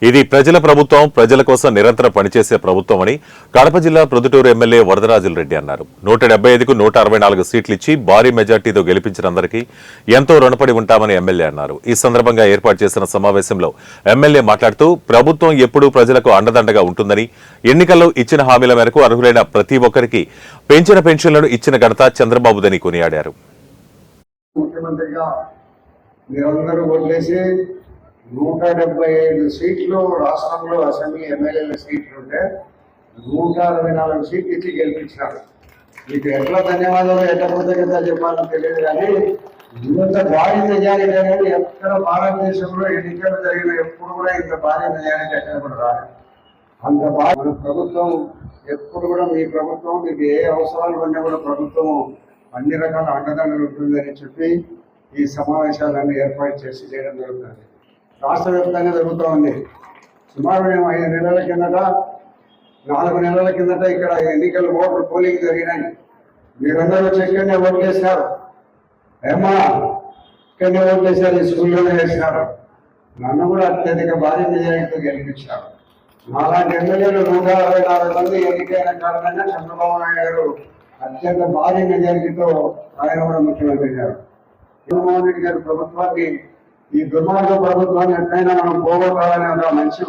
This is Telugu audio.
ఇది ప్రజల ప్రభుత్వం, ప్రజల కోసం నిరంతరం పనిచేసే ప్రభుత్వం అని కడప జిల్లా ప్రొద్దుటూరు ఎమ్మెల్యే వరదరాజుల రెడ్డి అన్నారు. 175కు 164 సీట్లు ఇచ్చి భారీ మెజార్టీతో గెలిపించిన అందరికీ ఎంతో రుణపడి ఉంటామని ఎమ్మెల్యే అన్నారు. ఈ సందర్భంగా ఏర్పాటు చేసిన సమావేశంలో ఎమ్మెల్యే మాట్లాడుతూ ప్రభుత్వం ఎప్పుడూ ప్రజలకు అండదండగా ఉంటుందని, ఎన్నికల్లో ఇచ్చిన హామీల మేరకు అర్హులైన ప్రతి ఒక్కరికి పెంచిన పెన్షన్లను ఇచ్చిన ఘనత చంద్రబాబుదని కొనియాడారు. ముఖ్యమంత్రిగా మీరందరూ ఓట్లేసి 175 సీట్లు రాష్ట్రంలో అసెంబ్లీ ఎమ్మెల్యేల సీట్లు ఉంటే 164 సీట్లు ఇచ్చి గెలిపించినారు. మీకు ఎట్లా ధన్యవాదాలు, ఎట్లా కృతజ్ఞత చెప్పాలని తెలియదు, కానీ ఇంత భారీ మెజారిటీ అనేది ఎక్కడ భారతదేశంలో ఎన్నికలు జరిగిన ఎప్పుడు కూడా ఇంత భారీ మెజారిటీ ఎక్కడ కూడా రాలేదు. అంత భారీ మన ప్రభుత్వం ఎప్పుడు కూడా, మీ ప్రభుత్వం మీకు ఏ అవసరాలు ఉన్నా కూడా ప్రభుత్వం అన్ని రకాల అండదండలు ఉంటుందని చెప్పి ఈ సమావేశాలన్నీ ఏర్పాటు చేసి చేయడం జరుగుతుంది. రాష్ట్ర వ్యాప్తంగా జరుగుతూ ఉంది. సుమారు మేము 5 నెలల కిందట, 4 నెలల కిందట ఇక్కడ ఎన్నికల ఓట్లు పోలింగ్ జరిగినాయి. మీరందరూ వచ్చి ఇక్కడనే ఓట్లు వేసినారు. ఏమా ఇక్కడనే ఓట్లు వేసారు, ఈ స్కూల్లోనే వేసినారు. నన్ను కూడా అత్యధిక భారీ మెజారిటీతో గెలిపించారు. అలాంటి ఎమ్మెల్యేలు 164 మంది ఎన్నికైన కారణంగా చంద్రబాబు నాయుడు గారు అత్యంత భారీ మెజారిటీతో ఆయన కూడా ముఖ్యమంత్రి గారు. జగన్మోహన్ రెడ్డి గారి ప్రభుత్వాన్ని, ఈ దుర్మార్గ ప్రభుత్వాన్ని ఎట్లయినా మనం పోగొట్టాలని ఒక మంచి